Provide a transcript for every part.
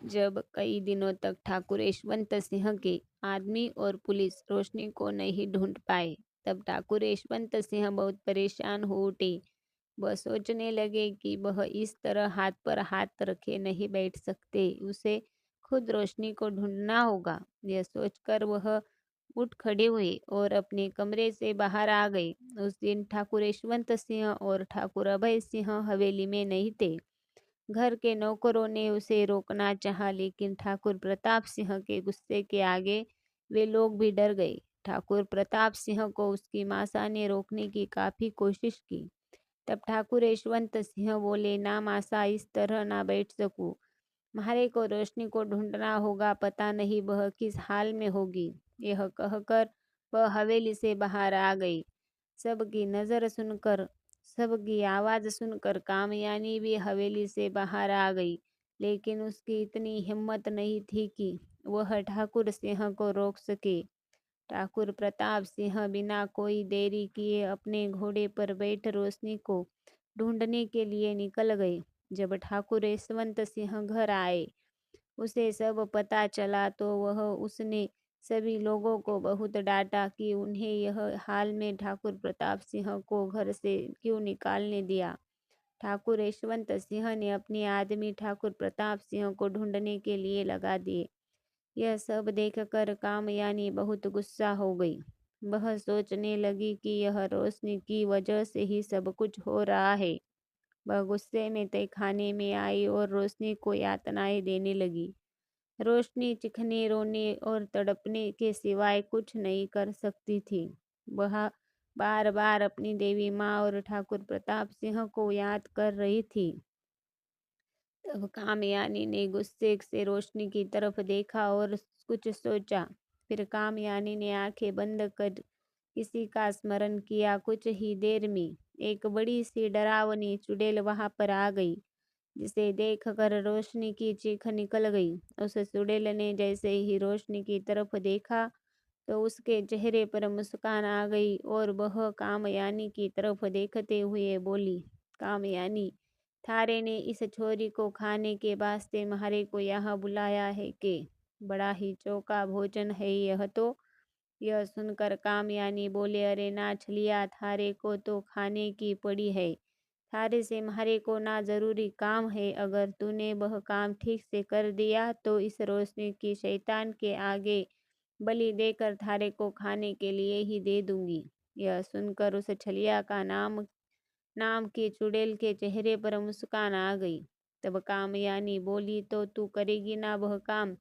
जब कई दिनों तक ठाकुर यशवंत सिंह के आदमी और पुलिस रोशनी को नहीं ढूंढ पाए, तब ठाकुर यशवंत सिंह बहुत परेशान हो उठे। वह सोचने लगे कि वह इस तरह हाथ पर हाथ रखे नहीं बैठ सकते, उसे खुद रोशनी को ढूंढना होगा। यह सोचकर वह उठ खड़े हुए और अपने कमरे से बाहर आ गए। उस दिन ठाकुर यशवंत सिंह और ठाकुर अभय सिंह हवेली में नहीं थे। घर के नौकरों ने उसे रोकना चाहा, लेकिन ठाकुर प्रताप सिंह के गुस्से के आगे वे लोग भी डर गए। ठाकुर प्रताप सिंह को उसकी मासा ने रोकने की काफी कोशिश की। तब ठाकुर यशवंत सिंह बोले, ना मासा, इस तरह ना बैठ सकूं। म्हारे को रोशनी को ढूंढना होगा, पता नहीं वह किस हाल में होगी। यह कहकर वह हवेली से बाहर आ गई। सबकी नजर सुनकर सबकी आवाज सुनकर कामयानी भी हवेली से बाहर आ गई, लेकिन उसकी इतनी हिम्मत नहीं थी कि वह ठाकुर सिंह को रोक सके। ठाकुर प्रताप सिंह बिना कोई देरी किए अपने घोड़े पर बैठ रोशनी को ढूंढने के लिए निकल गए। जब ठाकुर यशवंत सिंह घर आए, उसे सब पता चला तो वह उसने सभी लोगों को बहुत डांटा कि उन्हें यह हाल में ठाकुर प्रताप सिंह को घर से क्यों निकालने दिया। ठाकुर यशवंत सिंह ने अपने आदमी ठाकुर प्रताप सिंह को ढूंढने के लिए लगा दिए। यह सब देखकर कामयानी बहुत गुस्सा हो गई। वह सोचने लगी कि यह रोशनी की वजह से ही सब कुछ हो रहा है। वह गुस्से में तहखाने में आई और रोशनी को यातनाएं देने लगी। रोशनी चिखने, रोने और तड़पने के सिवाय कुछ नहीं कर सकती थी। वह बार बार अपनी देवी माँ और ठाकुर प्रताप सिंह को याद कर रही थी। तब कामयानी ने गुस्से से रोशनी की तरफ देखा और कुछ सोचा। फिर कामयानी ने आंखें बंद कर किसी का स्मरण किया। कुछ ही देर में एक बड़ी सी डरावनी चुड़ैल वहां पर आ गई, जिसे देखकर रोशनी की चीख निकल गई। उस चुड़ैल ने जैसे ही रोशनी की तरफ देखा तो उसके चेहरे पर मुस्कान आ गई और वह कामयानी की तरफ देखते हुए बोली, कामयानी, थारे ने इस छोरी को खाने के वास्ते म्हारे को यहाँ बुलाया है के? बड़ा ही चौका भोजन है यह तो। यह सुनकर कामयानी बोले, अरे ना छलिया, थारे को तो खाने की पड़ी है। थारे से म्हारे को ना जरूरी काम है। अगर तूने वह काम ठीक से कर दिया तो इस रोशनी की शैतान के आगे बलि देकर थारे को खाने के लिए ही दे दूंगी। यह सुनकर उस छलिया का नाम नाम की चुड़ैल के चेहरे पर मुस्कान आ गई। तब कामयानी बोली, तो तू करेगी ना वह काम?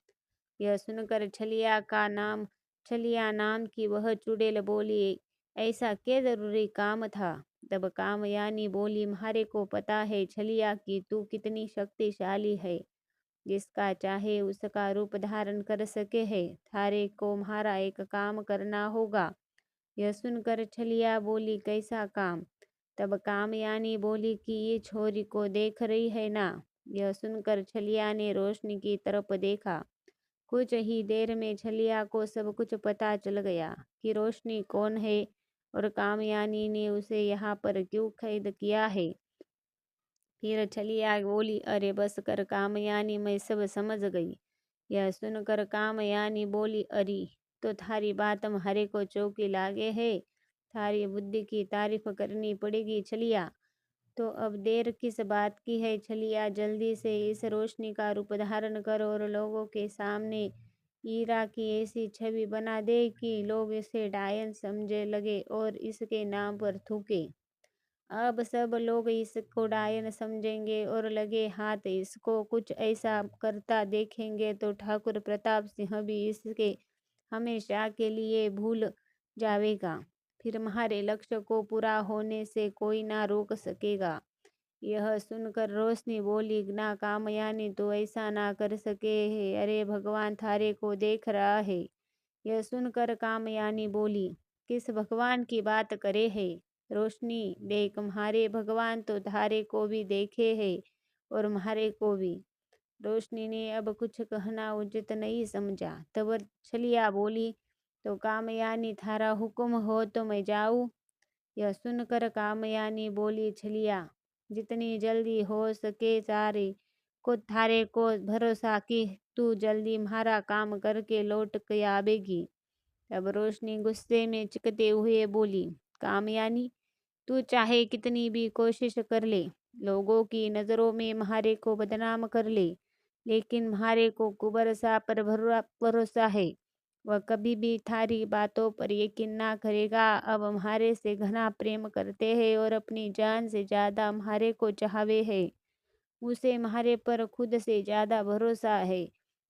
यह सुनकर छलिया नाम की वह चुड़ैल बोली, ऐसा क्या जरूरी काम था? तब कामयानी बोली, म्हारे को पता है छलिया कि तू कितनी शक्तिशाली है, जिसका चाहे उसका रूप धारण कर सके है। थारे को म्हारा एक काम करना होगा। यह सुनकर छलिया बोली, कैसा काम? तब कामयानी बोली कि ये छोरी को देख रही है ना? यह सुनकर छलिया ने रोशनी की तरफ देखा। कुछ ही देर में छलिया को सब कुछ पता चल गया कि रोशनी कौन है और कामयानी ने उसे यहाँ पर क्यों कैद किया है। फिर छलिया बोली, अरे बस कर कामयानी, मैं सब समझ गई। यह सुनकर कामयानी बोली, अरे तो थारी बात म्हारे को चौकी लागे है। थारी बुद्धि की तारीफ करनी पड़ेगी छलिया। तो अब देर किस बात की है छलिया, जल्दी से इस रोशनी का रूप धारण कर और लोगों के सामने ईरा की ऐसी छवि बना दे कि लोग इसे डायन समझे लगे और इसके नाम पर थूके। अब सब लोग इसको डायन समझेंगे और लगे हाथ इसको कुछ ऐसा करता देखेंगे तो ठाकुर प्रताप सिंह भी इसके हमेशा के लिए भूल जाएगा। फिर हमारे लक्ष्य को पूरा होने से कोई ना रोक सकेगा। यह सुनकर रोशनी बोली, ना कामयानी, तो ऐसा ना कर सके है। अरे भगवान थारे को देख रहा है। यह सुनकर कामयानी बोली, किस भगवान की बात करे है? रोशनी देख, म्हारे भगवान तो थारे को भी देखे है और म्हारे को भी। रोशनी ने अब कुछ कहना उचित नहीं समझा। तब छलिया बोली, तो कामयानी, थारा हुक्म हो तो मैं जाऊं? यह सुनकर कामयानी बोली, छलिया, जितनी जल्दी हो सके सारे को थारे को भरोसा कि तू जल्दी म्हारा काम करके लौट के आवेगी। तब रोशनी गुस्से में चिकते हुए बोली, कामयानी, तू चाहे कितनी भी कोशिश कर ले, लोगों की नज़रों में म्हारे को बदनाम कर ले, लेकिन म्हारे को कुंवर सा पर भरोसा है। वह कभी भी थारी बातों पर यकीन ना करेगा। अब म्हारे से घना प्रेम करते हैं और अपनी जान से ज़्यादा म्हारे को चाहवे है। उसे म्हारे पर खुद से ज़्यादा भरोसा है।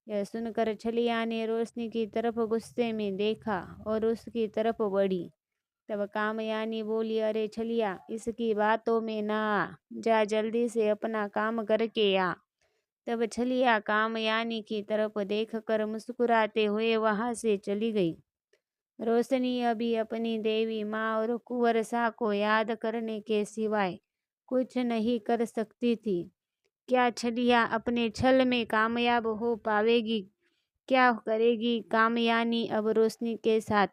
यह सुनकर छलिया ने रोशनी की तरफ गुस्से में देखा और उसकी तरफ बढ़ी। तब कामयानी बोली, अरे छलिया, इसकी बातों में ना आ, जा जल्दी से अपना काम करके आ। तब छलिया कामयानी की तरफ देखकर मुस्कुराते हुए वहां से चली गई। रोशनी अभी अपनी देवी माँ और कुंवर शाह को याद करने के सिवाय कुछ नहीं कर सकती थी। क्या छलिया अपने छल में कामयाब हो पावेगी? क्या करेगी कामयानी अब रोशनी के साथ?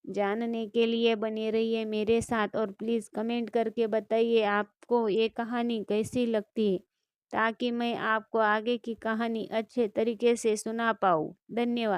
जानने के लिए बने रहिए मेरे साथ और प्लीज़ कमेंट करके बताइए आपको ये कहानी कैसी लगती है, ताकि मैं आपको आगे की कहानी अच्छे तरीके से सुना पाऊँ। धन्यवाद।